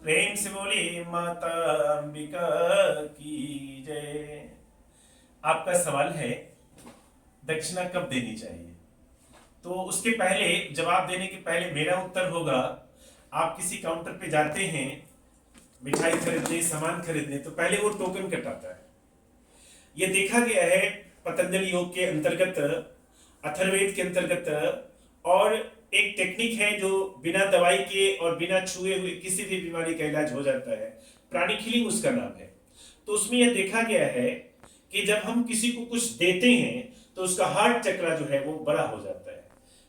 प्रेम से बोली माता अंबिका की जय। आपका सवाल है दक्षिणा कब देनी चाहिए। तो उसके पहले, जवाब देने के पहले मेरा उत्तर होगा, आप किसी काउंटर पे जाते हैं मिठाई खरीदने, सामान खरीदने, तो पहले वो टोकन कटाता है। ये देखा गया है पतंजलि योग के अंतर्गत, अथर्ववेद के अंतर्गत। और एक टेक्निक है जो बिना दवाई के और बिना छुए हुए किसी भी बीमारी का इलाज हो जाता है, प्राणिक हीलिंग उसका नाम है। तो उसमें यह देखा गया है कि जब हम किसी को कुछ देते हैं तो उसका हार्ट चक्र जो है वो बड़ा हो जाता है।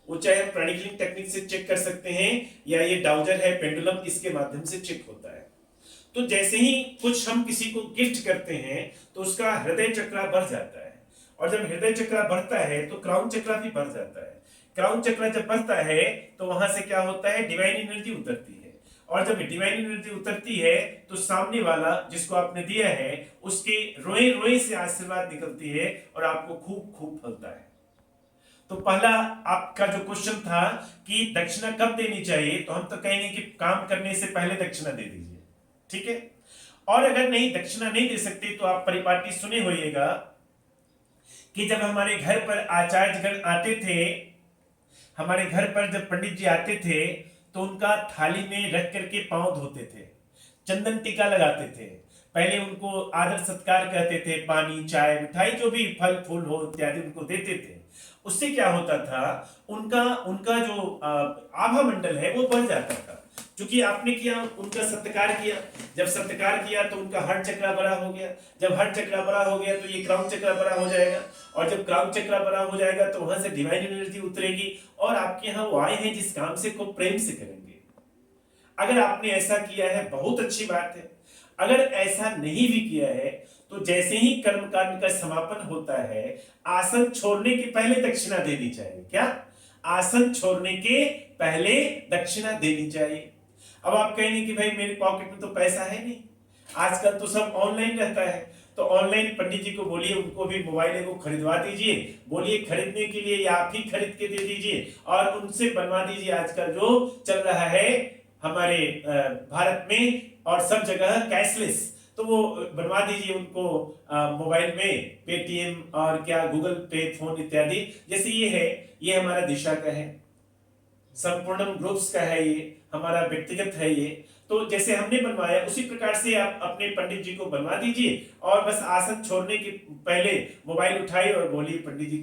वो चाहे हम प्राणिक हीलिंग टेक्निक से चेक कर सकते हैं या ये डाउजर है पेंडुलम, इसके माध्यम से चेक होता है। तो जैसे ही कुछ हम किसी को गिफ्ट करते हैं तो उसका हृदय चक्र बढ़ जाता है, और जब हृदय चक्र बढ़ता है तो क्राउन चक्र भी बढ़ जाता है। क्राउन चक्र जब बढ़ता है तो वहां से क्या होता है, डिवाइन एनर्जी उतरती है, और जब डिवाइन एनर्जी उतरती है तो सामने वाला जिसको आपने दिया है उसके रोए रोए से आशीर्वाद निकलती है और आपको खूब खूब फलता है। तो पहला आपका जो क्वेश्चन था कि दक्षिणा कब देनी चाहिए, तो हम तो कहेंगे कि काम करने से पहले दक्षिणा दे दीजिए, ठीक है। और अगर नहीं, दक्षिणा नहीं दे सकते तो आप परिपाटी सुने होइएगा कि जब हमारे घर पर आचार्यगण आते थे, हमारे घर पर जब पंडित जी आते थे तो उनका थाली में रख करके पांव धोते थे, चंदन टीका लगाते थे, पहले उनको आदर सत्कार कहते थे, पानी चाय मिठाई जो भी फल फूल हो इत्यादि उनको देते थे। उससे क्या होता था, उनका उनका जो आभा मंडल है वो बढ़ जाता था, क्योंकि आपने किया, उनका सत्कार किया। जब सत्कार किया तो उनका हार्ट चक्र बड़ा हो गया, जब हार्ट चक्र बड़ा हो गया तो ये क्राउन चक्र बड़ा हो जाएगा, और जब क्राउन चक्र बड़ा हो जाएगा तो वहां से डिवाइन एनर्जी उतरेगी और आपके यहाँ वो आए हैं जिस काम से को प्रेम से करेंगे। अगर आपने ऐसा किया है बहुत अच्छी बात है, अगर ऐसा नहीं भी किया है तो जैसे ही कर्मकांड का समापन होता है, आसन छोड़ने के पहले दक्षिणा देनी चाहिए। क्या? आसन छोड़ने के पहले दक्षिणा देनी चाहिए। अब आप कहेंगे कि भाई मेरे पॉकेट में तो पैसा है नहीं, आजकल तो सब ऑनलाइन रहता है, तो ऑनलाइन पंडित जी को बोलिए उनको भी मोबाइल को खरीदवा दीजिए, बोलिए खरीदने के लिए या आप ही खरीद के दे दीजिए और उनसे बनवा दीजिए। आजकल जो चल रहा है हमारे भारत में और सब जगह कैशलेस, तो वो बनवा दीजिए उनको मोबाइल में, पेटीएम और क्या गूगल पे, फोन इत्यादि। जैसे ये है, ये हमारा दिशा का है, संपूर्णम ग्रुप्स का है, ये हमारा व्यक्तिगत है ये। तो जैसे हमने बनवाया उसी प्रकार से आप अपने पंडित जी को बनवा दीजिए और बस आसन छोड़ने के पहले मोबाइल उठाइए और बोलिए पंडित जी